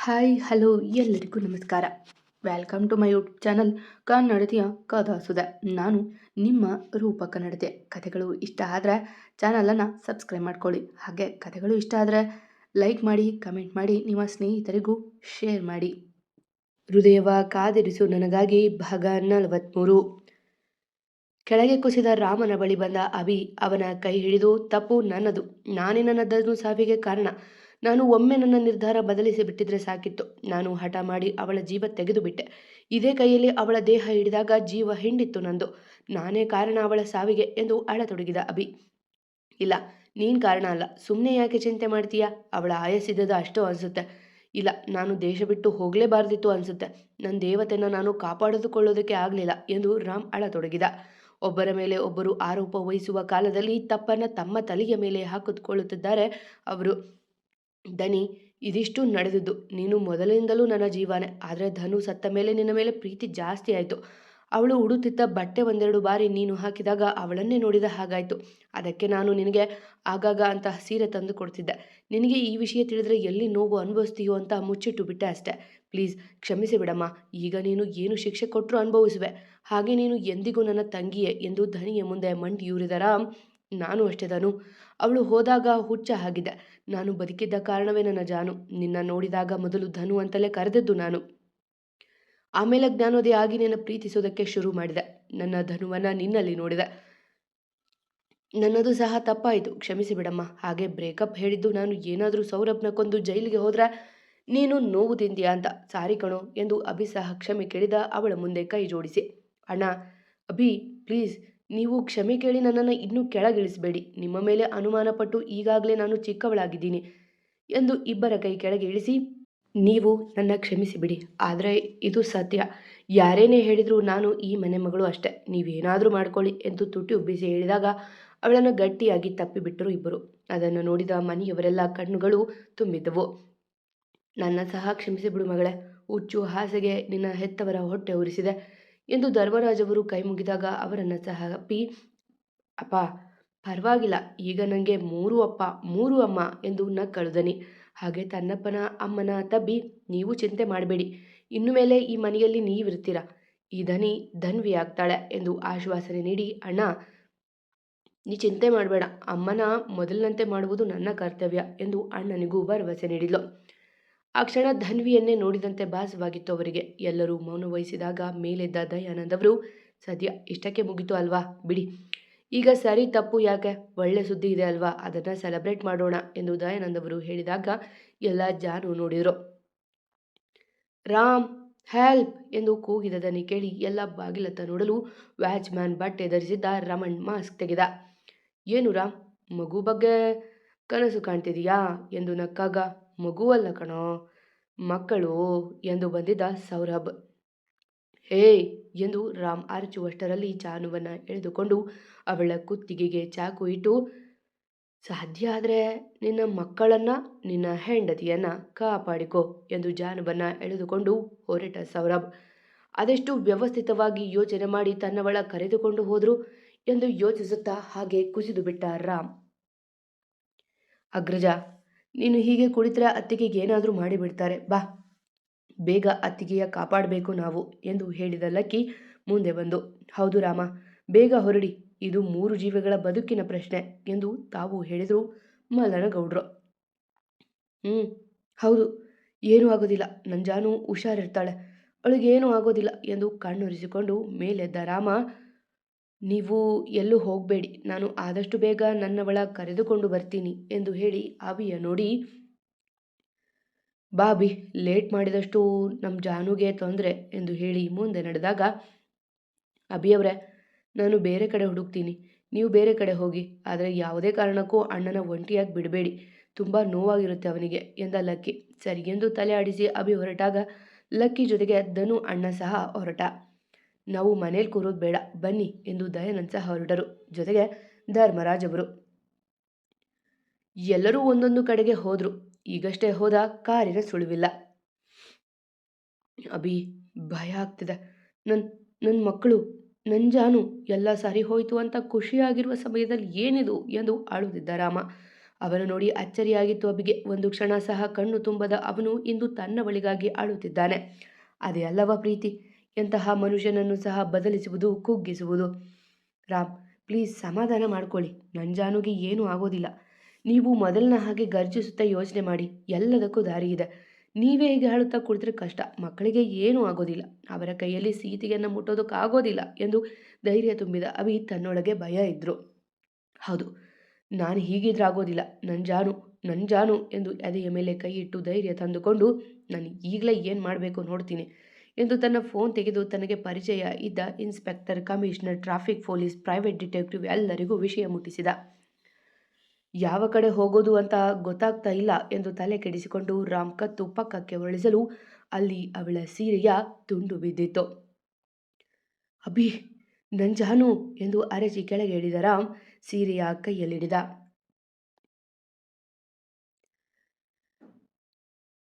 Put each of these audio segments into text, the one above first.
Hi hello ಎಲ್ಲರಿಗೂ ನಮಸ್ಕಾರ. Welcome to my YouTube channel ಕನ್ನಡತಿಯ ಕಥಾಸುಧೆ. ನಾನು ನಿಮ್ಮ ರೂಪ ಕನ್ನಡತೆ. ಕಥೆಗಳು ಇಷ್ಟ ಆದರೆ ಚಾನಲನ್ನು ಸಬ್ಸ್ಕ್ರೈಬ್ ಮಾಡ್ಕೊಳ್ಳಿ. ಹಾಗೆ ಕಥೆಗಳು ಇಷ್ಟ ಆದರೆ ಲೈಕ್ ಮಾಡಿ, ಕಮೆಂಟ್ ಮಾಡಿ, ನಿಮ್ಮ ಸ್ನೇಹಿತರಿಗೂ ಶೇರ್ ಮಾಡಿ. ಹೃದಯವ ಕಾದಿರಿಸು ನನಗಾಗಿ ಭಾಗ 43. ಕೆಳಗೆ ಕುಸಿದ ರಾಮನ ಬಳಿ ಬಂದ ಅಭಿ ಅವನ ಕೈ ಹಿಡಿದು, ತಪ್ಪು ನನ್ನದು, ನಾನೇ ನನ್ನ ಧನು ಸಾವಿಗೆ ಕಾರಣ. ನಾನು ಒಮ್ಮೆ ನನ್ನ ನಿರ್ಧಾರ ಬದಲಿಸಿ ಬಿಟ್ಟಿದ್ರೆ ಸಾಕಿತ್ತು. ನಾನು ಹಠ ಮಾಡಿ ಅವಳ ಜೀವ ತೆಗೆದು ಬಿಟ್ಟೆ. ಇದೇ ಕೈಯಲ್ಲಿ ಅವಳ ದೇಹ ಹಿಡಿದಾಗ ಜೀವ ಹಿಂಡಿತ್ತು ನಂದು. ನಾನೇ ಕಾರಣ ಅವಳ ಸಾವಿಗೆ ಎಂದು ಅಳತೊಡಗಿದ ಅಭಿ. ಇಲ್ಲ, ನೀನು ಕಾರಣ ಅಲ್ಲ. ಸುಮ್ಮನೆ ಯಾಕೆ ಚಿಂತೆ ಮಾಡ್ತೀಯಾ? ಅವಳ ಆಯಸ್ಸಿದ್ದದು ಅಷ್ಟೋ ಅನಿಸುತ್ತೆ. ಇಲ್ಲ, ನಾನು ದೇಶ ಬಿಟ್ಟು ಹೋಗಲೇಬಾರ್ದಿತ್ತು ಅನಿಸುತ್ತೆ. ನನ್ನ ದೇವತೆನ ನಾನು ಕಾಪಾಡಿಕೊಳ್ಳೋದಕ್ಕೆ ಆಗಲಿಲ್ಲ ಎಂದು ರಾಮ್ ಅಳತೊಡಗಿದ. ಒಬ್ಬರ ಮೇಲೆ ಒಬ್ಬರು ಆರೋಪ ವಹಿಸುವ ಕಾಲದಲ್ಲಿ ತಪ್ಪನ್ನು ತಮ್ಮ ತಲೆಯ ಮೇಲೆ ಹಾಕಿಕೊಳ್ಳುತ್ತಿದ್ದಾರೆ ಅವರು. ದನಿ, ಇದಿಷ್ಟು ನಡೆದಿದ್ದು ನೀನು ಮೊದಲಿನಿಂದಲೂ ನನ್ನ ಜೀವನೇ. ಆದರೆ ಧನು ಸತ್ತ ಮೇಲೆ ನಿನ್ನ ಮೇಲೆ ಪ್ರೀತಿ ಜಾಸ್ತಿ ಆಯಿತು. ಅವಳು ಉಡುತ್ತಿದ್ದ ಬಟ್ಟೆ ಒಂದೆರಡು ಬಾರಿ ನೀನು ಹಾಕಿದಾಗ ಅವಳನ್ನೇ ನೋಡಿದ ಹಾಗಾಯಿತು. ಅದಕ್ಕೆ ನಾನು ನಿನಗೆ ಆಗಾಗ ಅಂತಹ ಸೀರೆ ತಂದು ಕೊಡ್ತಿದ್ದೆ. ನಿನಗೆ ಈ ವಿಷಯ ತಿಳಿದ್ರೆ ಎಲ್ಲಿ ನೋವು ಅನುಭವಿಸ್ತೀಯೋ ಅಂತ ಮುಚ್ಚಿಟ್ಟು ಬಿಟ್ಟೆ ಅಷ್ಟೆ. ಪ್ಲೀಸ್ ಕ್ಷಮಿಸಿ ಬಿಡಮ್ಮ. ಈಗ ನೀನು ಏನು ಶಿಕ್ಷೆ ಕೊಟ್ಟರು ಅನುಭವಿಸುವೆ. ಹಾಗೆ ನೀನು ಎಂದಿಗೂ ನನ್ನ ತಂಗಿಯೇ ಎಂದು ಧನಿಯ ಮುಂದೆ ಮಂಡಿಯೂರಿದ ರಾಮ್. ನಾನು ಅಷ್ಟೇ ಧನು. ಅವಳು ಹೋದಾಗ ಹುಚ್ಚ ಆಗಿದೆ. ನಾನು ಬದುಕಿದ್ದ ಕಾರಣವೇ ನನ್ನ ಜಾನು. ನಿನ್ನ ನೋಡಿದಾಗ ಮೊದಲು ಧನು ಅಂತಲೇ ಕರೆದದ್ದು ನಾನು. ಆಮೇಲೆ ಜ್ಞಾನೋದಯ ಆಗಿ ನಿನ್ನ ಪ್ರೀತಿಸೋದಕ್ಕೆ ಶುರು ಮಾಡಿದೆ. ನನ್ನ ಧನುವನ್ನ ನಿನ್ನಲ್ಲಿ ನೋಡಿದೆ. ನನ್ನದು ಸಹ ತಪ್ಪಾಯಿತು, ಕ್ಷಮಿಸಿ ಬಿಡಮ್ಮ. ಹಾಗೆ ಬ್ರೇಕಪ್ ಹೇಳಿದ್ದು ನಾನು ಏನಾದರೂ ಸೌರಭ್ನ ಕೊಂದು ಜೈಲಿಗೆ ಹೋದ್ರೆ ನೀನು ನೋವು ತಿಂತೀಯಾ ಅಂತ. ಸಾರಿ ಕಣೋ ಎಂದು ಅಭಿ ಸಹ ಕ್ಷಮೆ ಕೇಳಿದ ಅವಳ ಮುಂದೆ ಕೈ ಜೋಡಿಸಿ. ಅಣ್ಣ, ಅಭಿ ಪ್ಲೀಸ್, ನೀವು ಕ್ಷಮೆ ಕೇಳಿ ನನ್ನನ್ನು ಇನ್ನೂ ಕೆಳಗಿಳಿಸಬೇಡಿ. ನಿಮ್ಮ ಮೇಲೆ ಅನುಮಾನ ಪಟ್ಟು ಈಗಾಗಲೇ ನಾನು ಚಿಕ್ಕವಳಾಗಿದ್ದೀನಿ ಎಂದು ಇಬ್ಬರ ಕೈ ಕೆಳಗೆ ಇಳಿಸಿ, ನೀವು ನನ್ನ ಕ್ಷಮಿಸಿಬಿಡಿ. ಆದರೆ ಇದು ಸತ್ಯ. ಯಾರೇನೇ ಹೇಳಿದರೂ ನಾನು ಈ ಮನೆ ಮಗಳು ಅಷ್ಟೆ. ನೀವೇನಾದರೂ ಮಾಡ್ಕೊಳ್ಳಿ ಎಂದು ತುಟಿ ಉಬ್ಬಿಸಿ ಹೇಳಿದಾಗ ಅವಳನ್ನು ಗಟ್ಟಿಯಾಗಿ ತಪ್ಪಿಬಿಟ್ಟರು ಇಬ್ಬರು. ಅದನ್ನು ನೋಡಿದ ಮನೆಯವರೆಲ್ಲ ಕಣ್ಣುಗಳು ತುಂಬಿದ್ದವು. ನನ್ನ ಸಹ ಕ್ಷಮಿಸಿಬಿಡು ಮಗಳೇ. ಹುಚ್ಚು ಹಾಸೆಗೆ ನಿನ್ನ ಹೆತ್ತವರ ಹೊಟ್ಟೆ ಉರಿಸಿದೆ ಎಂದು ಧರ್ಮರಾಜ್ ಅವರು ಕೈ ಮುಗಿದಾಗ ಅವರನ್ನು ಸಹ ಅಪ್ಪಿ, ಅಪ್ಪ ಪರವಾಗಿಲ್ಲ, ಈಗ ನನಗೆ 3 ಅಪ್ಪ 3 ಅಮ್ಮ ಎಂದು ನಕ್ಕಳುದನಿ. ಹಾಗೆ ತನ್ನಪ್ಪನ ಅಮ್ಮನ ತಬ್ಬಿ, ನೀವು ಚಿಂತೆ ಮಾಡಬೇಡಿ, ಇನ್ನು ಮೇಲೆ ಈ ಮನೆಯಲ್ಲಿ ನೀವಿರ್ತೀರ. ಈ ಧನಿ ಧನ್ವಿ ಆಗ್ತಾಳೆ ಎಂದು ಆಶ್ವಾಸನೆ ನೀಡಿ, ಅಣ್ಣ ನೀ ಚಿಂತೆ ಮಾಡಬೇಡ, ಅಮ್ಮನ ಮೊದಲಿನಂತೆ ಮಾಡುವುದು ನನ್ನ ಕರ್ತವ್ಯ ಎಂದು ಅಣ್ಣನಿಗೂ ಭರವಸೆ ನೀಡಿದ್ಲು. ಆ ಕ್ಷಣ ಧನ್ವಿಯನ್ನೇ ನೋಡಿದಂತೆ ಭಾಸವಾಗಿತ್ತು ಅವರಿಗೆ. ಎಲ್ಲರೂ ಮೌನ ವಹಿಸಿದಾಗ ಮೇಲೆದ್ದ ದಯಾನಂದ್ ಅವರು, ಸದ್ಯ ಇಷ್ಟಕ್ಕೆ ಮುಗಿತು ಅಲ್ವಾ, ಬಿಡಿ. ಈಗ ಸರಿ ತಪ್ಪು ಯಾಕೆ, ಒಳ್ಳೆ ಸುದ್ದಿ ಇದೆ ಅಲ್ವಾ, ಅದನ್ನು ಸೆಲೆಬ್ರೇಟ್ ಮಾಡೋಣ ಎಂದು ದಯಾನಂದ್ ಅವರು ಹೇಳಿದಾಗ ಎಲ್ಲ ಜಾನು ನೋಡಿದರು. ರಾಮ್ ಹೆಲ್ಪ್ ಎಂದು ಕೂಗಿದ ದನಿ ಕೇಳಿ ಎಲ್ಲ ಬಾಗಿಲತ್ತ ನೋಡಲು ವ್ಯಾಚ್ಮ್ಯಾನ್ ಬಟ್ಟೆ ಧರಿಸಿದ್ದ ರಮಣ್ ಮಾಸ್ಕ್ ತೆಗೆದ. ಏನು ರಾಮ್, ಮಗು ಬಗ್ಗೆ ಕನಸು ಕಾಣ್ತಿದೀಯಾ ಎಂದು ನಕ್ಕಾಗ, ಮಗುವಲ್ಲ ಕಣೋ, ಮಕ್ಕಳು ಎಂದು ಬಂದಿದ್ದ ಸೌರಭ್. ಹೇಯ್ ಎಂದು ರಾಮ್ ಅರಚುವಷ್ಟರಲ್ಲಿ ಜಾನುವನ್ನು ಎಳೆದುಕೊಂಡು ಅವಳ ಕುತ್ತಿಗೆಗೆ ಚಾಕು ಇಟ್ಟು, ಸಾಧ್ಯ ಆದರೆ ನಿನ್ನ ಮಕ್ಕಳನ್ನ, ನಿನ್ನ ಹೆಂಡತಿಯನ್ನ ಕಾಪಾಡಿಕೊ ಎಂದು ಜಾನುವನ್ನು ಎಳೆದುಕೊಂಡು ಹೊರಟ ಸೌರಭ್. ಅದೆಷ್ಟು ವ್ಯವಸ್ಥಿತವಾಗಿ ಯೋಚನೆ ಮಾಡಿ ತನ್ನವಳ ಕರೆದುಕೊಂಡು ಹೋದ್ರು ಎಂದು ಯೋಚಿಸುತ್ತಾ ಹಾಗೆ ಕುಸಿದು ಬಿಟ್ಟ ರಾಮ್. ಅಗ್ರಜ, ನೀನು ಹೀಗೆ ಕುಳಿತರೆ ಅತ್ತಿಗೆಗೆ ಏನಾದರೂ ಮಾಡಿಬಿಡ್ತಾರೆ. ಬಾ, ಬೇಗ ಅತ್ತಿಗೆಯ ಕಾಪಾಡಬೇಕು ನಾವು ಎಂದು ಹೇಳಿದ ಲಕ್ಕಿ ಮುಂದೆ ಬಂದು, ಹೌದು ರಾಮ, ಬೇಗ ಹೊರಡಿ, ಇದು 3 ಜೀವಿಗಳ ಬದುಕಿನ ಪ್ರಶ್ನೆ ಎಂದು ತಾವು ಹೇಳಿದರು ಮಲ್ಲನಗೌಡ್ರು. ಹೌದು, ಏನೂ ಆಗೋದಿಲ್ಲ, ನನ್ನ ಜಾನು ಹುಷಾರಿರ್ತಾಳೆ, ಅವಳಿಗೇನೂ ಆಗೋದಿಲ್ಲ ಎಂದು ಕಣ್ಣೊರೆಸಿಕೊಂಡು ಮೇಲೆದ್ದ ರಾಮ. ನೀವು ಎಲ್ಲೂ ಹೋಗಬೇಡಿ, ನಾನು ಆದಷ್ಟು ಬೇಗ ನನ್ನವಳ ಕರೆದುಕೊಂಡು ಬರ್ತೀನಿ ಎಂದು ಹೇಳಿ ಅಭಿಯ ನೋಡಿ, ಬಾಬಿ ಲೇಟ್ ಮಾಡಿದಷ್ಟು ನಮ್ಮ ಜಾನುಗೆ ತೊಂದರೆ ಎಂದು ಹೇಳಿ ಮುಂದೆ ನಡೆದಾಗ, ಅಭಿಯವರೇ, ನಾನು ಬೇರೆ ಕಡೆ ಹುಡುಕ್ತೀನಿ, ನೀವು ಬೇರೆ ಕಡೆ ಹೋಗಿ, ಆದರೆ ಯಾವುದೇ ಕಾರಣಕ್ಕೂ ಅಣ್ಣನ ಒಂಟಿಯಾಗಿ ಬಿಡಬೇಡಿ, ತುಂಬ ನೋವಾಗಿರುತ್ತೆ ಅವನಿಗೆ ಎಂದ ಲಕ್ಕಿ. ಸರಿ ಎಂದು ತಲೆ ಆಡಿಸಿ ಅಭಿ ಹೊರಟಾಗ ಲಕ್ಕಿ ಜೊತೆಗೆ ಧನು ಅಣ್ಣ ಸಹ ಹೊರಟ. ನಾವು ಮನೇಲಿ ಕೂರೋದು ಬೇಡ, ಬನ್ನಿ ಎಂದು ದಯಾನಂದ್ ಸಹ ಹೊರಟರು, ಜೊತೆಗೆ ಧರ್ಮರಾಜ್ ಅವರು. ಎಲ್ಲರೂ ಒಂದೊಂದು ಕಡೆಗೆ ಹೋದ್ರು. ಈಗಷ್ಟೇ ಹೋದ ಕಾರಿನ ಸುಳಿವಿಲ್ಲ. ಅಭಿ ಭಯ ಆಗ್ತಿದೆ, ನನ್ನ ಮಕ್ಕಳು, ನನ್ನ ಜಾನು ಎಲ್ಲ ಸರಿ ಹೋಯ್ತು ಅಂತ ಖುಷಿಯಾಗಿರುವ ಸಮಯದಲ್ಲಿ ಏನಿದು ಎಂದು ಅಳುತ್ತಿದ್ದ ರಾಮ. ಅವನು ನೋಡಿ ಅಚ್ಚರಿಯಾಗಿತ್ತು ಅಬಿಗೆ. ಒಂದು ಕ್ಷಣ ಸಹ ಕಣ್ಣು ತುಂಬದ ಅವನು ಇಂದು ತನ್ನ ಬಳಿಗಾಗಿ ಅಳುತ್ತಿದ್ದಾನೆ. ಅದೇ ಅಲ್ಲವ ಪ್ರೀತಿ, ಎಂತಹ ಮನುಷ್ಯನನ್ನು ಸಹ ಬದಲಿಸುವುದು, ಕುಗ್ಗಿಸುವುದು. ರಾಮ್, ಪ್ಲೀಸ್ ಸಮಾಧಾನ ಮಾಡ್ಕೊಳ್ಳಿ. ನನ್ನ ಜಾನುಗೆ ಏನೂ ಆಗೋದಿಲ್ಲ. ನೀವು ಮೊದಲಿನ ಹಾಗೆ ಗರ್ಜಿಸುತ್ತಾ ಯೋಚನೆ ಮಾಡಿ. ಎಲ್ಲದಕ್ಕೂ ದಾರಿ ಇದೆ. ನೀವೇ ಹೀಗೆ ಅಳುತ್ತಾ ಕುಳಿತರೆ ಕಷ್ಟ. ಮಕ್ಕಳಿಗೆ ಏನೂ ಆಗೋದಿಲ್ಲ. ಅವರ ಕೈಯಲ್ಲಿ ಸೀತೆಯನ್ನು ಮುಟ್ಟೋದಕ್ಕಾಗೋದಿಲ್ಲ ಎಂದು ಧೈರ್ಯ ತುಂಬಿದ ಅಭಿ ತನ್ನೊಳಗೆ ಭಯ ಇದ್ರು. ಹೌದು, ನಾನು ಹೀಗಿದ್ರೆ ಆಗೋದಿಲ್ಲ. ನನ್ನ ಜಾನು ಎಂದು ಎದೆಯ ಮೇಲೆ ಕೈ ಇಟ್ಟು ಧೈರ್ಯ ತಂದುಕೊಂಡು, ನಾನು ಈಗಲೇ ಏನು ಮಾಡಬೇಕು ನೋಡ್ತೀನಿ ಎಂದು ತನ್ನ ಫೋನ್ ತೆಗೆದು ತನಗೆ ಪರಿಚಯ ಇದ್ದ inspector, commissioner, traffic police, private detective ಎಲ್ಲರಿಗೂ ವಿಷಯ ಮುಟ್ಟಿಸಿದ. ಯಾವ ಕಡೆ ಹೋಗೋದು ಅಂತ ಗೊತ್ತಾಗ್ತಾ ಇಲ್ಲ ಎಂದು ತಲೆ ಕೆಡಿಸಿಕೊಂಡು ರಾಮ್ ಕತ್ತು ಪಕ್ಕಕ್ಕೆ ಹೊರಳಿಸಲು ಅಲ್ಲಿ ಅವಳ ಸೀರೆಯ ತುಂಡು ಬಿದ್ದಿತ್ತು. ಅಭಿ, ನನ್ನ ಜಾನು ಎಂದು ಅರಚಿ ಕೆಳಗೆ ಇಳಿದ ರಾಮ್ ಸೀರೆಯ ಕೈಯಲ್ಲಿಡಿದ.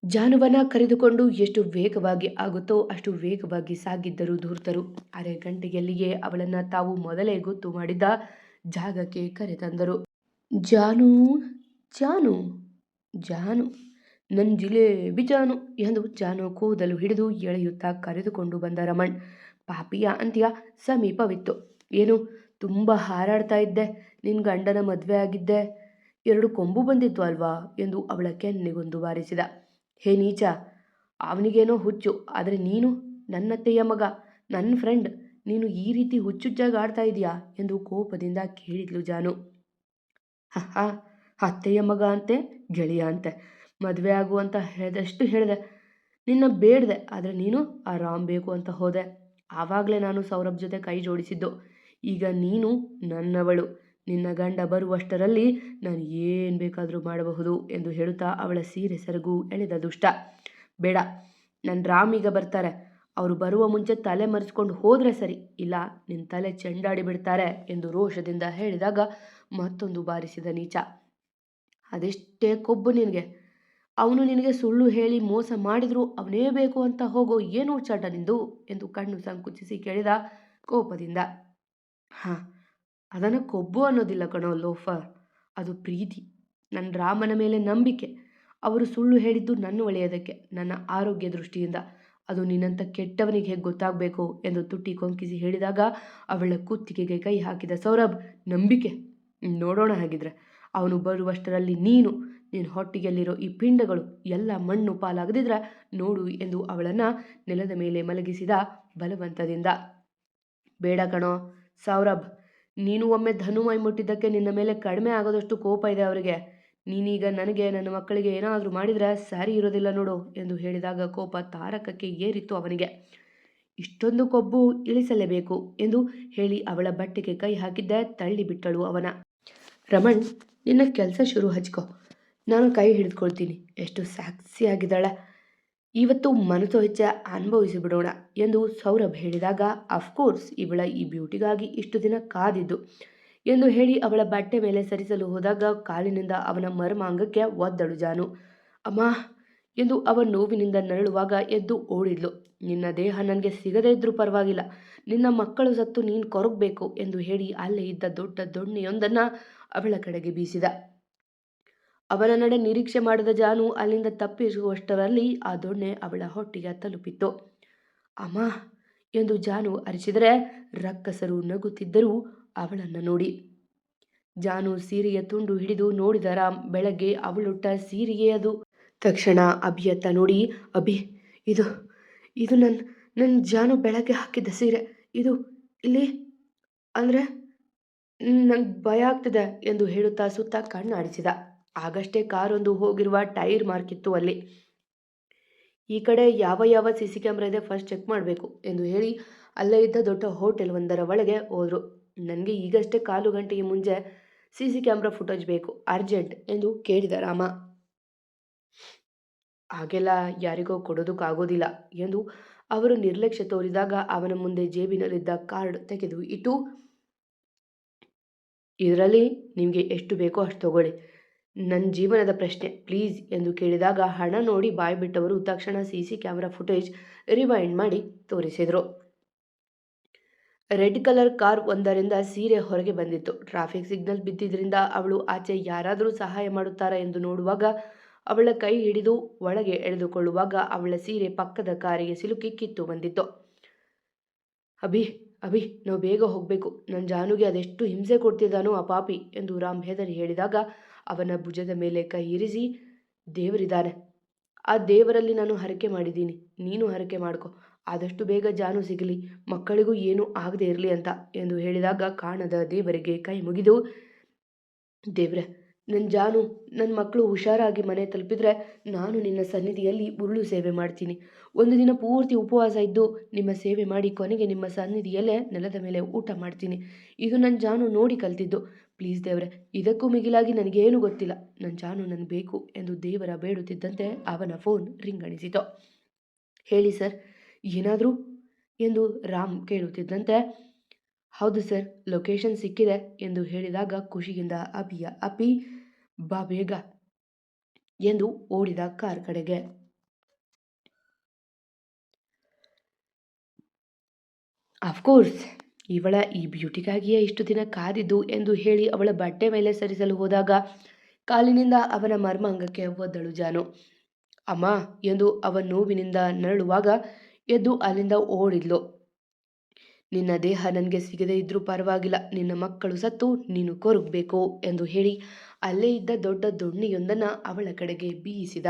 ಜಾನುವನ್ನ ಕರೆದುಕೊಂಡು ಎಷ್ಟು ವೇಗವಾಗಿ ಆಗುತ್ತೋ ಅಷ್ಟು ವೇಗವಾಗಿ ಸಾಗಿದ್ದರು ಧೂರ್ತರು. ಅರೆ ಗಂಟೆಯಲ್ಲಿಯೇ ಅವಳನ್ನು ತಾವು ಮೊದಲೇ ಗೊತ್ತು ಮಾಡಿದ್ದ ಜಾಗಕ್ಕೆ ಕರೆತಂದರು. ಜಾನು, ಜಾನು, ಜಾನು, ನನ್ನ ಜಿಲೇಬಿ ಜಾನು ಎಂದು ಜಾನು ಕೂದಲು ಹಿಡಿದು ಎಳೆಯುತ್ತಾ ಕರೆದುಕೊಂಡು ಬಂದ ರಮಣ್. ಪಾಪಿಯ ಅಂತ್ಯ ಸಮೀಪವಿತ್ತು. ಏನು ತುಂಬ ಹಾರಾಡ್ತಾ ಇದ್ದೆ? ನಿನ್ನ ಗಂಡನ ಮದುವೆ ಆಗಿದ್ದೆ, 2 ಕೊಂಬು ಬಂದಿತ್ತು ಅಲ್ವಾ ಎಂದು ಅವಳ ಕೆನ್ನೆಗೊಂದು ಬಾರಿಸಿದ. ಹೇ ನೀಚ, ಅವನಿಗೇನೋ ಹುಚ್ಚು, ಆದರೆ ನೀನು ನನ್ನತ್ತೆಯ ಮಗ, ನನ್ನ ಫ್ರೆಂಡ್, ನೀನು ಈ ರೀತಿ ಹುಚ್ಚುಚ್ಚಾಗಿ ಆಡ್ತಾ ಇದೆಯಾ ಎಂದು ಕೋಪದಿಂದ ಕೇಳಿದ್ಲು ಜಾನು. ಹಾ, ಅತ್ತೆಯ ಮಗ ಅಂತೆ, ಗೆಳೆಯ ಅಂತೆ, ಮದುವೆ ಆಗು ಅಂತ ಹೇಳಿದಷ್ಟು ಹೇಳಿದೆ. ನಿನ್ನ ಬೇಡ್ದೆ, ಆದರೆ ನೀನು ಆರಾಮ್ ಬೇಕು ಅಂತ ಹೋದೆ. ಆವಾಗಲೇ ನಾನು ಸೌರಭ್ ಜೊತೆ ಕೈ ಜೋಡಿಸಿದ್ದು. ಈಗ ನೀನು ನನ್ನವಳು. ನಿನ್ನ ಗಂಡ ಬರುವಷ್ಟರಲ್ಲಿ ನಾನು ಏನು ಬೇಕಾದರೂ ಮಾಡಬಹುದು ಎಂದು ಹೇಳುತ್ತಾ ಅವಳ ಸೀರೆ ಸೆರಗು ಎಳೆದ ದುಷ್ಟ. ಬೇಡ, ನನ್ನ ರಾಮ್ ಈಗ ಬರ್ತಾರೆ. ಅವರು ಬರುವ ಮುಂಚೆ ತಲೆ ಮರೆಸ್ಕೊಂಡು ಹೋದರೆ ಸರಿ, ಇಲ್ಲ ನಿನ್ನ ತಲೆ ಚೆಂಡಾಡಿ ಬಿಡ್ತಾರೆ ಎಂದು ರೋಷದಿಂದ ಹೇಳಿದಾಗ ಮತ್ತೊಂದು ಬಾರಿಸಿದ ನೀಚ. ಅದೆಷ್ಟೇ ಕೊಬ್ಬು ನಿನಗೆ? ಅವನು ನಿನಗೆ ಸುಳ್ಳು ಹೇಳಿ ಮೋಸ ಮಾಡಿದ್ರು ಅವನೇ ಬೇಕು ಅಂತ ಹೋಗೋ ಏನು ಚಾಟ ನಿಂದು ಎಂದು ಕಣ್ಣು ಸಂಕುಚಿಸಿ ಕೇಳಿದ ಕೋಪದಿಂದ. ಹಾಂ, ಅದನ್ನು ಕೊಬ್ಬು ಅನ್ನೋದಿಲ್ಲ ಕಣೋ ಲೋಫರ್, ಅದು ಪ್ರೀತಿ, ನನ್ನ ರಾಮನ ಮೇಲೆ ನಂಬಿಕೆ. ಅವರು ಸುಳ್ಳು ಹೇಳಿದ್ದು ನನ್ನ ಒಳ್ಳೆಯದಕ್ಕೆ, ನನ್ನ ಆರೋಗ್ಯ ದೃಷ್ಟಿಯಿಂದ. ಅದು ನಿನ್ನಂಥ ಕೆಟ್ಟವನಿಗೆ ಹೇಗೆ ಗೊತ್ತಾಗಬೇಕು ಎಂದು ತುಟಿ ಕೊಂಕಿಸಿ ಹೇಳಿದಾಗ ಅವಳ ಕುತ್ತಿಗೆಗೆ ಕೈ ಹಾಕಿದ ಸೌರಭ್. ನಂಬಿಕೆ? ನೋಡೋಣ ಹಾಗಿದ್ರೆ. ಅವನು ಬರುವಷ್ಟರಲ್ಲಿ ನಿನ್ನ ಹೊಟ್ಟಿಗೆಯಲ್ಲಿರೋ ಈ ಪಿಂಡಗಳು ಎಲ್ಲ ಮಣ್ಣು ಪಾಲಾಗದಿದ್ರೆ ನೋಡು ಎಂದು ಅವಳನ್ನು ನೆಲದ ಮೇಲೆ ಮಲಗಿಸಿದ ಬಲವಂತದಿಂದ. ಬೇಡ ಕಣೋ ಸೌರಭ್, ನೀನು ಒಮ್ಮೆ ಧನು ಮೈ ಮುಟ್ಟಿದ್ದಕ್ಕೆ ನಿನ್ನ ಮೇಲೆ ಕಡಿಮೆ ಆಗೋದಷ್ಟು ಕೋಪ ಇದೆ ಅವರಿಗೆ. ನೀನೀಗ ನನಗೆ, ನನ್ನ ಮಕ್ಕಳಿಗೆ ಏನಾದರೂ ಮಾಡಿದರೆ ಸರಿ ಇರೋದಿಲ್ಲ ನೋಡು ಎಂದು ಹೇಳಿದಾಗ ಕೋಪ ತಾರಕಕ್ಕೆ ಏರಿತ್ತು ಅವನಿಗೆ. ಇಷ್ಟೊಂದು ಕೊಬ್ಬು ಇಳಿಸಲೇಬೇಕು ಎಂದು ಹೇಳಿ ಅವಳ ಬಟ್ಟೆಗೆ ಕೈ ಹಾಕಿದ್ದೆ ತಳ್ಳಿಬಿಟ್ಟಳು ಅವನ. ರಮಣ್, ನಿನ್ನ ಕೆಲಸ ಶುರು ಹಚ್ಕೋ, ನಾನು ಕೈ ಹಿಡಿದುಕೊಳ್ತೀನಿ. ಎಷ್ಟು ಸ್ಯಾಕ್ಸಿಯಾಗಿದ್ದಾಳೆ, ಇವತ್ತು ಮನಸೋ ಹೆಚ್ಚ ಅನುಭವಿಸಿಬಿಡೋಣ ಎಂದು ಸೌರಭ್ ಹೇಳಿದಾಗ, ಅಫ್ಕೋರ್ಸ್ ಇವಳ ಈ ಬ್ಯೂಟಿಗಾಗಿ ಇಷ್ಟು ದಿನ ಕಾದಿದ್ದು ಎಂದು ಹೇಳಿ ಅವಳ ಬಟ್ಟೆ ಮೇಲೆ ಸರಿಸಲು ಹೋದಾಗ ಕಾಲಿನಿಂದ ಅವನ ಮರ್ಮಾಂಗಕ್ಕೆ ಒದ್ದಳು ಜಾನು. ಅಮ್ಮ ಎಂದು ಅವನ ನೋವಿನಿಂದ ನರಳುವಾಗ ಎದ್ದು ಓಡಿದ್ಲು. ನಿನ್ನ ದೇಹ ನನಗೆ ಸಿಗದೇ ಇದ್ರೂ ಪರವಾಗಿಲ್ಲ, ನಿನ್ನ ಮಕ್ಕಳು ಸತ್ತು ನೀನು ಕೊರಗಬೇಕು ಎಂದು ಹೇಳಿ ಅಲ್ಲೇ ಇದ್ದ ದೊಡ್ಡ ದೊಣ್ಣೆಯೊಂದನ್ನು ಅವಳ ಕಡೆಗೆ ಬೀಸಿದ. ಅವನ ನಡೆ ನಿರೀಕ್ಷೆ ಮಾಡಿದ ಜಾನು ಅಲ್ಲಿಂದ ತಪ್ಪಿಸುವಷ್ಟರಲ್ಲಿ ಆ ದೊಣ್ಣೆ ಅವಳ ಹೊಟ್ಟಿಗೆ ತಲುಪಿತ್ತು. ಅಮ್ಮ ಎಂದು ಜಾನು ಅರಿಸಿದರೆ ರಕ್ಕಸರು ನಗುತ್ತಿದ್ದರು ಅವಳನ್ನು ನೋಡಿ. ಜಾನು ಸೀರೆಯ ತುಂಡು ಹಿಡಿದು ನೋಡಿದ ರಾಮ್. ಬೆಳಗ್ಗೆ ಅವಳುಟ್ಟ ಸೀರೆಯೇ ಅದು. ತಕ್ಷಣ ಅಭಿಯತ್ತ ನೋಡಿ, ಅಭಿ, ಇದು ನನ್ನ ಜಾನು ಬೆಳಗ್ಗೆ ಹಾಕಿದ್ದ ಸೀರೆ, ಇದು ಇಲ್ಲಿ ಅಂದರೆ ನಂಗೆ ಭಯ ಆಗ್ತಿದೆ ಎಂದು ಹೇಳುತ್ತಾ ಸುತ್ತ ಕಣ್ಣಾಡಿಸಿದ. ಆಗಷ್ಟೇ ಕಾರೊಂದು ಹೋಗಿರುವ ಟೈರ್ ಮಾರ್ಕಿತ್ತು ಅಲ್ಲಿ. ಈ ಕಡೆ ಯಾವ CC ಕ್ಯಾಮ್ರಾ ಇದೆ ಫಸ್ಟ್ ಚೆಕ್ ಮಾಡಬೇಕು ಎಂದು ಹೇಳಿ ಅಲ್ಲೇ ಇದ್ದ ದೊಡ್ಡ ಹೋಟೆಲ್ ಒಂದರ ಒಳಗೆ ಹೋದರು. ನನಗೆ ಈಗಷ್ಟೇ 1/4 ಗಂಟೆಗೆ ಮುಂಚೆ CC ಕ್ಯಾಮ್ರಾ ಫುಟೇಜ್ ಬೇಕು, ಅರ್ಜೆಂಟ್ ಎಂದು ಕೇಳಿದ ರಾಮ. ಹಾಗೆಲ್ಲ ಯಾರಿಗೋ ಕೊಡೋದಕ್ಕಾಗೋದಿಲ್ಲ ಎಂದು ಅವರು ನಿರ್ಲಕ್ಷ್ಯ ತೋರಿದಾಗ ಅವನ ಮುಂದೆ ಜೇಬಿನಲ್ಲಿದ್ದ ಕಾರ್ಡ್ ತೆಗೆದು ಇಟ್ಟು, ಇದರಲ್ಲಿ ನಿಮಗೆ ಎಷ್ಟು ಬೇಕೋ ಅಷ್ಟು ತಗೊಳ್ಳಿ, ನನ್ನ ಜೀವನದ ಪ್ರಶ್ನೆ ಪ್ಲೀಸ್ ಎಂದು ಕೇಳಿದಾಗ ಹಣ ನೋಡಿ ಬಾಯಿ ಬಿಟ್ಟವರು ತಕ್ಷಣ CC ಕ್ಯಾಮ್ರಾ ಫುಟೇಜ್ ರಿವೈಂಡ್ ಮಾಡಿ ತೋರಿಸಿದರು. ರೆಡ್ ಕಲರ್ ಕಾರ್ ಒಂದರಿಂದ ಸೀರೆ ಹೊರಗೆ ಬಂದಿತ್ತು. ಟ್ರಾಫಿಕ್ ಸಿಗ್ನಲ್ ಬಿದ್ದಿದ್ರಿಂದ ಅವಳು ಆಚೆ ಯಾರಾದರೂ ಸಹಾಯ ಮಾಡುತ್ತಾರಾ ಎಂದು ನೋಡುವಾಗ ಅವಳ ಕೈ ಹಿಡಿದು ಒಳಗೆ ಎಳೆದುಕೊಳ್ಳುವಾಗ ಅವಳ ಸೀರೆ ಪಕ್ಕದ ಕಾರಿಗೆ ಸಿಲುಕಿ ಕಿತ್ತು ಬಂದಿತ್ತು. ಅಭಿ ಅಭಿ ನಾವು ಬೇಗ ಹೋಗಬೇಕು. ನನ್ನ ಜಾನುಗೆ ಅದೆಷ್ಟು ಹಿಂಸೆ ಕೊಡ್ತಿದ್ದಾನೋ ಆ ಪಾಪಿ ಎಂದು ರಾಮ್ ಹೆದರಿ ಹೇಳಿದಾಗ ಅವನ ಭುಜದ ಮೇಲೆ ಕೈ ಇರಿಸಿ, ದೇವರಿದ್ದಾನೆ, ಆ ದೇವರಲ್ಲಿ ನಾನು ಹರಕೆ ಮಾಡಿದ್ದೀನಿ, ನೀನು ಹರಕೆ ಮಾಡ್ಕೊ, ಆದಷ್ಟು ಬೇಗ ಜಾನು ಸಿಗಲಿ, ಮಕ್ಕಳಿಗೂ ಏನೂ ಆಗದೆ ಇರಲಿ ಅಂತ ಎಂದು ಹೇಳಿದಾಗ ಕಾಣದ ದೇವರಿಗೆ ಕೈ ಮುಗಿದು, ದೇವ್ರೆ, ನನ್ನ ಜಾನು ನನ್ನ ಮಕ್ಕಳು ಹುಷಾರಾಗಿ ಮನೆ ತಲುಪಿದ್ರೆ ನಾನು ನಿನ್ನ ಸನ್ನಿಧಿಯಲ್ಲಿ ಉರುಳು ಸೇವೆ ಮಾಡ್ತೀನಿ. ಒಂದು ದಿನ ಪೂರ್ತಿ ಉಪವಾಸ ಇದ್ದು ನಿಮ್ಮ ಸೇವೆ ಮಾಡಿ ಕೊನೆಗೆ ನಿಮ್ಮ ಸನ್ನಿಧಿಯಲ್ಲೇ ನೆಲದ ಮೇಲೆ ಊಟ ಮಾಡ್ತೀನಿ. ಇದು ನನ್ನ ಜಾನು ನೋಡಿ ಕಲ್ತಿದ್ದು. ಪ್ಲೀಸ್ ದೇವ್ರೆ, ಇದಕ್ಕೂ ಮಿಗಿಲಾಗಿ ನನಗೇನು ಗೊತ್ತಿಲ್ಲ. ನನ್ನ ಜಾನು ನನಗೆ ಬೇಕು ಎಂದು ದೇವರ ಬೇಡುತ್ತಿದ್ದಂತೆ ಅವನ ಫೋನ್ ರಿಂಗಣಿಸಿತು. ಹೇಳಿ ಸರ್, ಏನಾದರೂ ಎಂದು ರಾಮ್ ಕೇಳುತ್ತಿದ್ದಂತೆ, ಹೌದು ಸರ್, ಲೊಕೇಶನ್ ಸಿಕ್ಕಿದೆ ಎಂದು ಹೇಳಿದಾಗ ಖುಷಿಯಿಂದ ಅಪ್ಪಿ ಬಾ ಬೇಗ ಎಂದು ಓಡಿದ ಕಾರ್ ಕಡೆಗೆ. ಅಫ್ಕೋರ್ಸ್, ಇವಳ ಈ ಬ್ಯೂಟಿಗಾಗಿಯೇ ಇಷ್ಟು ದಿನ ಕಾದಿದ್ದು ಎಂದು ಹೇಳಿ ಅವಳ ಬಟ್ಟೆ ಮೇಲೆ ಸರಿಸಲು ಹೋದಾಗ ಕಾಲಿನಿಂದ ಅವನ ಮರ್ಮಾಂಗಕ್ಕೆ ಒದ್ದಳು ಜಾನು. ಅಮ್ಮ ಎಂದು ಅವನ ನೋವಿನಿಂದ ನರಳುವಾಗ ಎದ್ದು ಅಲ್ಲಿಂದ ಓಡಿದ್ಲು. ನಿನ್ನ ದೇಹ ನನಗೆ ಸಿಗದೇ ಇದ್ರೂ ಪರವಾಗಿಲ್ಲ, ನಿನ್ನ ಮಕ್ಕಳು ಸತ್ತು ನೀನು ಕೊರಗಬೇಕು ಎಂದು ಹೇಳಿ ಅಲ್ಲೇ ಇದ್ದ ದೊಡ್ಡ ದೊಣ್ಣೆಯೊಂದನ್ನು ಅವಳ ಕಡೆಗೆ ಬೀಸಿದ.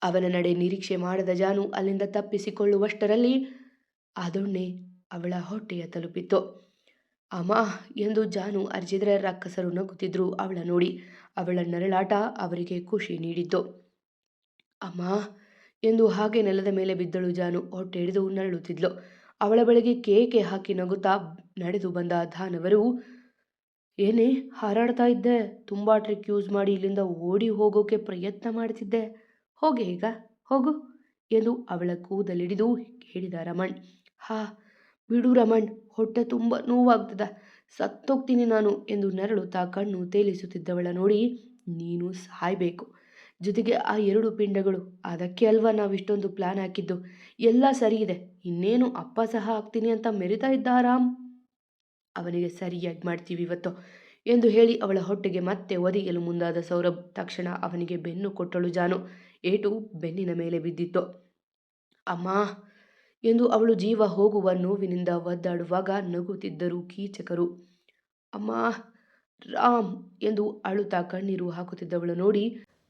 ಅವನ ನಡೆ ನಿರೀಕ್ಷೆ ಮಾಡದ ಜಾನು ಅಲ್ಲಿಂದ ತಪ್ಪಿಸಿಕೊಳ್ಳುವಷ್ಟರಲ್ಲಿ ಆ ದೊಣ್ಣೆ ಅವಳ ಹೊಟ್ಟೆಯ ತಲುಪಿತ್ತು. ಅಮ್ಮ ಎಂದು ಜಾನು ಅರ್ಜಿದ್ರೆ ರಕ್ಕಸರು ನಗುತ್ತಿದ್ರು ಅವಳ ನೋಡಿ. ಅವಳ ನರಳಾಟ ಅವರಿಗೆ ಖುಷಿ ನೀಡಿದ್ದು. ಅಮ್ಮ ಎಂದು ಹಾಗೆ ನೆಲದ ಮೇಲೆ ಬಿದ್ದಳು ಜಾನು. ಹೊಟ್ಟೆ ಹಿಡಿದು ನರಳುತ್ತಿದ್ಲು. ಅವಳ ಬಳಿಗೆ ಕೇಕೆ ಹಾಕಿ ನಗುತ್ತಾ ನಡೆದು ಬಂದ ದಾನವರು, ಏನೇ ಹಾರಾಡ್ತಾ ಇದ್ದೆ, ತುಂಬ ಟ್ರಿಕ್ ಯೂಸ್ ಮಾಡಿ ಇಲ್ಲಿಂದ ಓಡಿ ಹೋಗೋಕೆ ಪ್ರಯತ್ನ ಮಾಡ್ತಿದ್ದೆ, ಹೋಗೆ ಈಗ ಹೋಗು ಎಂದು ಅವಳ ಕೂದಲಿಡಿದು ಹೇಳಿದ ರಮಣ್. ಹಾ ಬಿಡು ರಮಣ್, ಹೊಟ್ಟೆ ತುಂಬ ನೋವಾಗ್ತದೆ, ಸತ್ತೋಗ್ತೀನಿ ನಾನು ಎಂದು ನರಳುತ್ತಾ ಕಣ್ಣು ತೇಲಿಸುತ್ತಿದ್ದವಳ ನೋಡಿ, ನೀನು ಸಾಯ್ಬೇಕು, ಜೊತೆಗೆ ಆ 2 ಪಿಂಡಗಳು, ಅದಕ್ಕೆ ಅಲ್ವಾ ನಾವಿಷ್ಟೊಂದು ಪ್ಲಾನ್ ಹಾಕಿದ್ದು, ಎಲ್ಲ ಸರಿ ಇದೆ, ಇನ್ನೇನು ಅಪ್ಪ ಸಹ ಆಗ್ತೀನಿ ಅಂತ ಮೆರಿತಾ ಇದ್ದ ರಾಮ್, ಅವನಿಗೆ ಸರಿಯಾಗಿ ಮಾಡ್ತೀವಿ ಇವತ್ತು ಎಂದು ಹೇಳಿ ಅವಳ ಹೊಟ್ಟೆಗೆ ಮತ್ತೆ ಒದೆಯಲು ಮುಂದಾದ ಸೌರಭ್. ತಕ್ಷಣ ಅವನಿಗೆ ಬೆನ್ನು ಕೊಟ್ಟಳು ಜಾನು. ಏಟು ಬೆನ್ನಿನ ಮೇಲೆ ಬಿದ್ದಿತ್ತು. ಅಮ್ಮ ಎಂದು ಅವಳು ಜೀವ ಹೋಗುವ ನೋವಿನಿಂದ ಒದ್ದಾಡುವಾಗ ನಗುತ್ತಿದ್ದರು ಕೀಚಕರು. ಅಮ್ಮ, ರಾಮ್ ಎಂದು ಅಳುತ್ತಾ ಕಣ್ಣೀರು ಹಾಕುತ್ತಿದ್ದವಳು ನೋಡಿ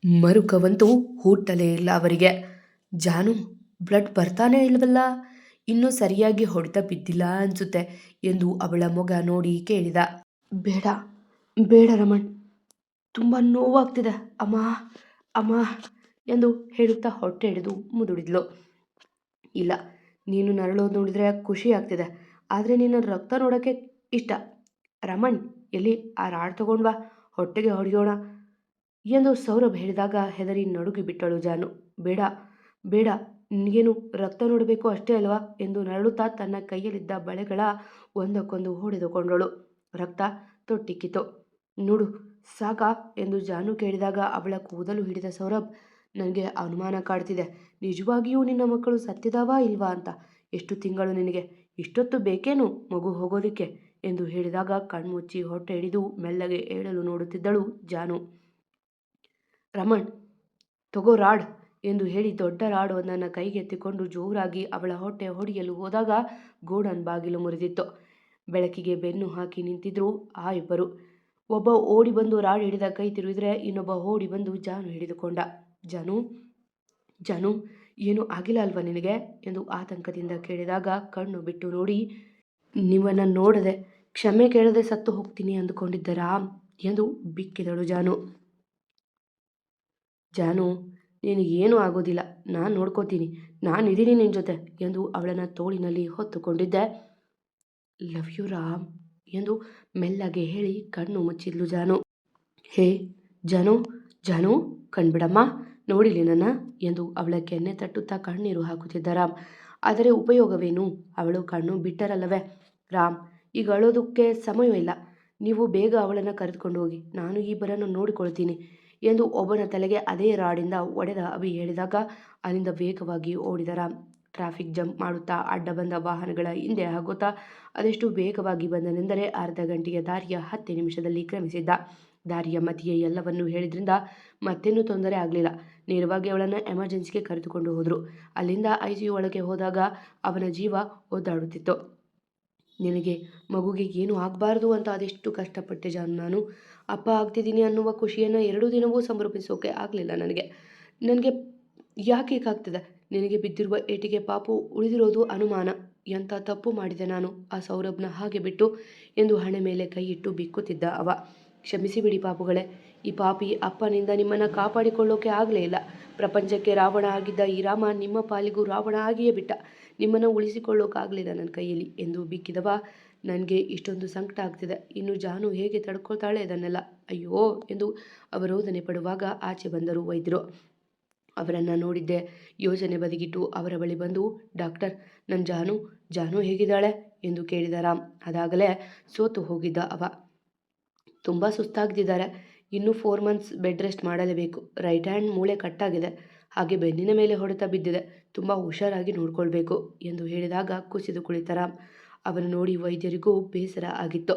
ಮರುಕವಂತೂ ಹುಟ್ಟಲೇ ಇಲ್ಲ ಅವರಿಗೆ. ಜಾನು, ಬ್ಲಡ್ ಬರ್ತಾನೆ ಇಲ್ವಲ್ಲ, ಇನ್ನೂ ಸರಿಯಾಗಿ ಹೊಡೆತ ಬಿದ್ದಿಲ್ಲ ಅನ್ಸುತ್ತೆ ಎಂದು ಅವಳ ಮೊಗ ನೋಡಿ ಕೇಳಿದ. ಬೇಡ ಬೇಡ ರಮಣ್, ತುಂಬ ನೋವಾಗ್ತಿದೆ ಅಮ್ಮ ಅಮ್ಮ ಎಂದು ಹೇಳುತ್ತಾ ಹೊಟ್ಟೆ ಹಿಡಿದು ಮುದುಡಿದ್ಲು. ಇಲ್ಲ, ನೀನು ನರಳೋದು ನೋಡಿದರೆ ಖುಷಿ ಆಗ್ತಿದೆ, ಆದರೆ ನಿನ್ನ ರಕ್ತ ನೋಡೋಕ್ಕೆ ಇಷ್ಟ. ರಮಣ್, ಎಲ್ಲಿ ಆ ರಾಡ್ ತಗೊಂಡ್ವಾ, ಹೊಟ್ಟೆಗೆ ಹೊಡೆಯೋಣ ಎಂದು ಸೌರಭ್ ಹೇಳಿದಾಗ ಹೆದರಿ ನಡುಗಿ ಬಿಟ್ಟಳು ಜಾನು. ಬೇಡ ಬೇಡ, ನಿನಗೇನು ರಕ್ತ ನೋಡಬೇಕು ಅಷ್ಟೇ ಅಲ್ವಾ ಎಂದು ನರಳುತ್ತಾ ತನ್ನ ಕೈಯಲ್ಲಿದ್ದ ಬಳೆಗಳ ಒಂದಕ್ಕೊಂದು ಹೊಡೆದುಕೊಂಡಳು. ರಕ್ತ ತೊಟ್ಟಿಕ್ಕಿತು. ನೋಡು ಸಾಕಾ ಎಂದು ಜಾನು ಕೇಳಿದಾಗ ಅವಳ ಕೂದಲು ಹಿಡಿದ ಸೌರಭ್, ನನಗೆ ಅನುಮಾನ ಕಾಡ್ತಿದೆ, ನಿಜವಾಗಿಯೂ ನಿನ್ನ ಮಕ್ಕಳು ಸತ್ತಿದಾವಾ ಇಲ್ವಾ ಅಂತ. ಎಷ್ಟು ತಿಂಗಳು ನಿನಗೆ, ಇಷ್ಟೊತ್ತು ಬೇಕೇನು ಮಗು ಹೋಗೋದಕ್ಕೆ ಎಂದು ಹೇಳಿದಾಗ ಕಣ್ಮುಚ್ಚಿ ಹೊಟ್ಟೆ ಹಿಡಿದು ಮೆಲ್ಲಗೆ ಏಳಲು ನೋಡುತ್ತಿದ್ದಳು ಜಾನು. ರಮಣ್, ತಗೋ ರಾಡ್ ಎಂದು ಹೇಳಿ ದೊಡ್ಡ ರಾಡ್ ಒಂದನ್ನು ಕೈಗೆತ್ತಿಕೊಂಡು ಜೋರಾಗಿ ಅವಳ ಹೊಟ್ಟೆ ಹೊಡೆಯಲು ಹೋದಾಗ ಗೋಡನ್ ಬಾಗಿಲು ಮುರಿದಿತ್ತು. ಬೆಳಕಿಗೆ ಬೆನ್ನು ಹಾಕಿ ನಿಂತಿದ್ರು ಆ ಇಬ್ಬರು. ಒಬ್ಬ ಓಡಿ ಬಂದು ರಾಡ್ ಹಿಡಿದ ಕೈ ತಿರುಗಿದ್ರೆ ಇನ್ನೊಬ್ಬ ಓಡಿ ಬಂದು ಜಾನು ಹಿಡಿದುಕೊಂಡ. ಜಾನು ಜಾನು ಏನು ಆಗಿಲ್ಲ ಅಲ್ವಾ ನಿನಗೆ ಎಂದು ಆತಂಕದಿಂದ ಕೇಳಿದಾಗ ಕಣ್ಣು ಬಿಟ್ಟು ನೋಡಿ, ನಿಮ್ಮನ್ನು ನೋಡದೆ ಕ್ಷಮೆ ಕೇಳದೆ ಸತ್ತು ಹೋಗ್ತೀನಿ ಅಂದುಕೊಂಡಿದ್ದ ರಾಮ್ ಎಂದು ಬಿಕ್ಕಿದಳು ಜಾನು. ಜಾನು, ನಿನಗೇನೂ ಆಗೋದಿಲ್ಲ, ನಾನು ನೋಡ್ಕೋತೀನಿ, ನಾನಿದ್ದೀನಿ ನಿನ್ನ ಜೊತೆ ಎಂದು ಅವಳನ್ನು ತೋಳಿನಲ್ಲಿ ಹೊತ್ತುಕೊಂಡಿದ್ದೆ. ಲವ್ ಯು ರಾಮ್ ಎಂದು ಮೆಲ್ಲಗೆ ಹೇಳಿ ಕಣ್ಣು ಮುಚ್ಚಿದ್ಲು ಜಾನು. ಹೇ ಜಾನು, ಜಾನು ಕಣ್ಬಿಡಮ್ಮ, ನೋಡಿಲಿ ನನ್ನ ಎಂದು ಅವಳ ಕೆನ್ನೆ ತಟ್ಟುತ್ತಾ ಕಣ್ಣೀರು ಹಾಕುತ್ತಿದ್ದ ರಾಮ್. ಆದರೆ ಉಪಯೋಗವೇನು, ಅವಳು ಕಣ್ಣು ಬಿಟ್ಟರಲ್ಲವೇ. ರಾಮ್, ಈಗ ಅಳೋದಕ್ಕೆ ಸಮಯವಿಲ್ಲ, ನೀವು ಬೇಗ ಅವಳನ್ನು ಕರೆದುಕೊಂಡು ಹೋಗಿ, ನಾನು ಈ ಬರನ್ನು ನೋಡಿಕೊಳ್ತೀನಿ ಎಂದು ಒಬ್ಬನ ತಲೆಗೆ ಅದೇ ರಾಡಿಂದ ಒಡೆದ ಅಭಿ ಹೇಳಿದಾಗ ಅಲ್ಲಿಂದ ವೇಗವಾಗಿ ಓಡಿದ ರಾಮ್. ಟ್ರಾಫಿಕ್ ಜಂಪ್ ಮಾಡುತ್ತಾ ಅಡ್ಡ ಬಂದ ವಾಹನಗಳ ಹಿಂದೆ ಹಾಗುತ್ತಾ ಅದೆಷ್ಟು ವೇಗವಾಗಿ ಬಂದನೆಂದರೆ ಅರ್ಧ ಗಂಟೆಯ ದಾರಿಯ 10 ನಿಮಿಷದಲ್ಲಿ ಕ್ರಮಿಸಿದ್ದ. ದಾರಿಯ ಮಧ್ಯೆ ಎಲ್ಲವನ್ನೂ ಹೇಳಿದ್ರಿಂದ ಮತ್ತೇನೂ ತೊಂದರೆ ಆಗಲಿಲ್ಲ. ನೇರವಾಗಿ ಅವಳನ್ನು ಎಮರ್ಜೆನ್ಸಿಗೆ ಕರೆದುಕೊಂಡು ಹೋದರು. ಅಲ್ಲಿಂದ ICU ಒಳಗೆ ಹೋದಾಗ ಅವನ ಜೀವ ಒದ್ದಾಡುತ್ತಿತ್ತು. ನಿನಗೆ ಮಗುಗೆ ಏನೂ ಆಗಬಾರ್ದು ಅಂತ ಅದೆಷ್ಟು ಕಷ್ಟಪಟ್ಟೆ ಜಾನು. ನಾನು ಅಪ್ಪ ಆಗ್ತಿದ್ದೀನಿ ಅನ್ನುವ ಖುಷಿಯನ್ನು 2 ದಿನವೂ ಸಂಭ್ರಮಿಸೋಕೆ ಆಗಲಿಲ್ಲ ನನಗೆ ಯಾಕೆ ಹೀಗಾಗ್ತದೆ? ನಿನಗೆ ಬಿದ್ದಿರುವ ಏಟಿಗೆ ಪಾಪು ಉಳಿದಿರೋದು ಅನುಮಾನ. ಎಂಥ ತಪ್ಪು ಮಾಡಿದೆ ನಾನು ಆ ಸೌರಭ್ನ ಹಾಗೆ ಬಿಟ್ಟು ಎಂದು ಹಣೆ ಮೇಲೆ ಕೈ ಇಟ್ಟು ಬಿಕ್ಕುತ್ತಿದ್ದ ಅವ. ಕ್ಷಮಿಸಿ ಬಿಡಿ ಪಾಪುಗಳೇ, ಈ ಪಾಪಿ ಅಪ್ಪನಿಂದ ನಿಮ್ಮನ್ನು ಕಾಪಾಡಿಕೊಳ್ಳೋಕೆ ಆಗಲೇ ಇಲ್ಲ. ಪ್ರಪಂಚಕ್ಕೆ ರಾವಣ ಆಗಿದ್ದ ಈ ರಾಮ ನಿಮ್ಮ ಪಾಲಿಗೂ ರಾವಣ ಆಗಿಯೇ ಬಿಟ್ಟ. ನಿಮ್ಮನ್ನು ಉಳಿಸಿಕೊಳ್ಳೋಕ್ಕಾಗಲಿಲ್ಲ ನನ್ನ ಕೈಯಲ್ಲಿ ಎಂದು ಬಿಕ್ಕಿದವ. ನನಗೆ ಇಷ್ಟೊಂದು ಸಂಕಟ ಆಗ್ತಿದೆ, ಇನ್ನು ಜಾನು ಹೇಗೆ ತಡ್ಕೊಳ್ತಾಳೆ ಇದನ್ನೆಲ್ಲ, ಅಯ್ಯೋ ಎಂದು ಅವರೋಧನೆ ಪಡುವಾಗ ಆಚೆ ಬಂದರು ವೈದ್ಯರು. ಅವರನ್ನು ನೋಡಿದ್ದೆ ಯೋಚನೆ ಬದಿಗಿಟ್ಟು ಅವರ ಬಳಿ ಬಂದು, ಡಾಕ್ಟರ್, ನನ್ನ ಜಾನು ಹೇಗಿದ್ದಾಳೆ ಎಂದು ಕೇಳಿದ ರಾಮ್. ಅದಾಗಲೇ ಸೋತು ಹೋಗಿದ್ದ ಅವ. ತುಂಬ ಸುಸ್ತಾಗ್ತಿದ್ದಾರೆ, ಇನ್ನೂ 4 ಮಂತ್ಸ್ ಬೆಡ್ ರೆಸ್ಟ್ ಮಾಡಲೇಬೇಕು. ರೈಟ್ ಹ್ಯಾಂಡ್ ಮೂಳೆ ಕಟ್ಟಾಗಿದೆ, ಹಾಗೆ ಬೆನ್ನಿನ ಮೇಲೆ ಹೊಡೆತ ಬಿದ್ದಿದೆ. ತುಂಬ ಹುಷಾರಾಗಿ ನೋಡ್ಕೊಳ್ಬೇಕು ಎಂದು ಹೇಳಿದಾಗ ಕುಸಿದು ಕುಳಿತ ರಾಮ್. ಅವನು ನೋಡಿ ವೈದ್ಯರಿಗೂ ಬೇಸರ ಆಗಿತ್ತು.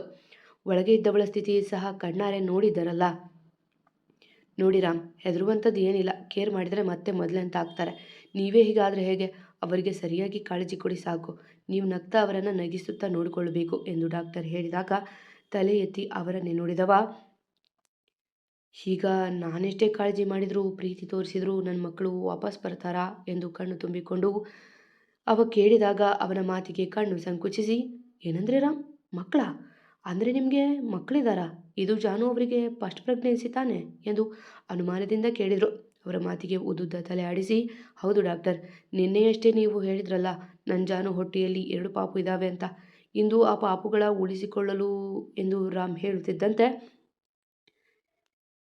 ಒಳಗೆ ಇದ್ದವಳ ಸ್ಥಿತಿ ಸಹ ಕಣ್ಣಾರೆ ನೋಡಿದ್ದರಲ್ಲ. ನೋಡಿ ರಾಮ್, ಹೆದರುವಂಥದ್ದು ಏನಿಲ್ಲ. ಕೇರ್ ಮಾಡಿದರೆ ಮತ್ತೆ ಮೊದಲಂತ ಆಗ್ತಾರೆ. ನೀವೇ ಹೀಗಾದರೆ ಹೇಗೆ? ಅವರಿಗೆ ಸರಿಯಾಗಿ ಕಾಳಜಿ ಕೊಡಿ ಸಾಕು. ನೀವು ನಗ್ತಾ ಅವರನ್ನು ನಗಿಸುತ್ತಾ ನೋಡಿಕೊಳ್ಳಬೇಕು ಎಂದು ಡಾಕ್ಟರ್ ಹೇಳಿದಾಗ ತಲೆ ಎತ್ತಿ ಅವರನ್ನೇ ನೋಡಿದವ. ಈಗ ನಾನೆಷ್ಟೇ ಕಾಳಜಿ ಮಾಡಿದರೂ ಪ್ರೀತಿ ತೋರಿಸಿದ್ರು ನನ್ನ ಮಕ್ಕಳು ವಾಪಸ್ ಬರ್ತಾರಾ ಎಂದು ಕಣ್ಣು ತುಂಬಿಕೊಂಡು ಅವ ಕೇಳಿದಾಗ ಅವನ ಮಾತಿಗೆ ಕಣ್ಣು ಸಂಕುಚಿಸಿ, ಏನಂದ್ರೆ ರಾಮ್, ಮಕ್ಕಳ ಅಂದರೆ ನಿಮಗೆ ಮಕ್ಕಳಿದ್ದಾರಾ? ಇದು ಜಾನು ಅವರಿಗೆ ಫಸ್ಟ್ ಪ್ರೆಗ್ನೆನ್ಸಿ ತಾನೆ ಎಂದು ಅನುಮಾನದಿಂದ ಕೇಳಿದರು. ಅವರ ಮಾತಿಗೆ ಉದ್ದುದ್ದ ತಲೆ ಆಡಿಸಿ, ಹೌದು ಡಾಕ್ಟರ್, ನಿನ್ನೆಯಷ್ಟೇ ನೀವು ಹೇಳಿದ್ರಲ್ಲ ನನ್ನ ಜಾನು ಹೊಟ್ಟೆಯಲ್ಲಿ 2 ಪಾಪು ಇದ್ದಾವೆ ಅಂತ. ಇಂದು ಆ ಪಾಪುಗಳ ಉಳಿಸಿಕೊಳ್ಳಲು ಎಂದು ರಾಮ್ ಹೇಳುತ್ತಿದ್ದಂತೆ,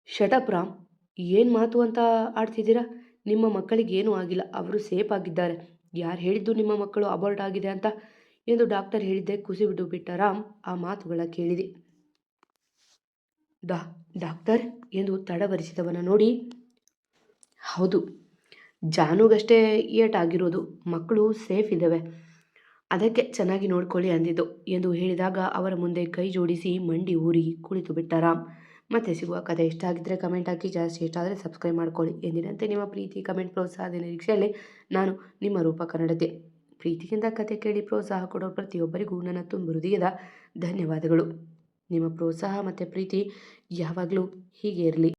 ಶಟಪ್ ರಾಮ್, ಏನು ಮಾತು ಅಂತ ಆಡ್ತಿದ್ದೀರಾ? ನಿಮ್ಮ ಮಕ್ಕಳಿಗೆ ಏನೂ ಆಗಿಲ್ಲ, ಅವರು ಸೇಫ್ ಆಗಿದ್ದಾರೆ. ಯಾರು ಹೇಳಿದ್ದು ನಿಮ್ಮ ಮಕ್ಕಳು ಅಬಾರ್ಟ್ ಆಗಿದೆ ಅಂತ ಎಂದು ಡಾಕ್ಟರ್ ಹೇಳಿದ್ದೆ ಕುಸಿಬಿಟ್ಟು ಬಿಟ್ಟ ರಾಮ್ ಆ ಮಾತುಗಳ ಕೇಳಿದೆ. ಡಾಕ್ಟರ್ ಎಂದು ತಡವರಿಸಿದವನ ನೋಡಿ, ಹೌದು, ಜಾನುಗಷ್ಟೇ ಏಟಾಗಿರೋದು, ಮಕ್ಕಳು ಸೇಫ್ ಇದ್ದಾವೆ, ಅದಕ್ಕೆ ಚೆನ್ನಾಗಿ ನೋಡ್ಕೊಳ್ಳಿ ಅಂದಿದ್ದು ಎಂದು ಹೇಳಿದಾಗ ಅವರ ಮುಂದೆ ಕೈ ಜೋಡಿಸಿ ಮಂಡಿ ಊರಿ ಕುಳಿತು ಬಿಟ್ಟ ರಾಮ್. ಮತ್ತೆ ಸಿಗುವ ಕಥೆ ಇಷ್ಟ ಆಗಿದ್ದರೆ ಕಮೆಂಟ್ ಹಾಕಿ, ಜಾಸ್ತಿ ಇಷ್ಟ ಆದರೆ ಸಬ್ಸ್ಕ್ರೈಬ್ ಮಾಡ್ಕೊಳ್ಳಿ. ಎಂದಿನಂತೆ ನಿಮ್ಮ ಪ್ರೀತಿ, ಕಮೆಂಟ್, ಪ್ರೋತ್ಸಾಹದ ನಿರೀಕ್ಷೆಯಲ್ಲಿ ನಾನು ನಿಮ್ಮ ರೂಪ ಕನ್ನಡತೆ. ಪ್ರೀತಿಯಿಂದ ಕತೆ ಕೇಳಿ ಪ್ರೋತ್ಸಾಹ ಕೊಡೋ ಪ್ರತಿಯೊಬ್ಬರಿಗೂ ನನ್ನ ತುಂಬು ಹೃದಯದ ಧನ್ಯವಾದಗಳು. ನಿಮ್ಮ ಪ್ರೋತ್ಸಾಹ ಮತ್ತು ಪ್ರೀತಿ ಯಾವಾಗಲೂ ಹೀಗೆ ಇರಲಿ.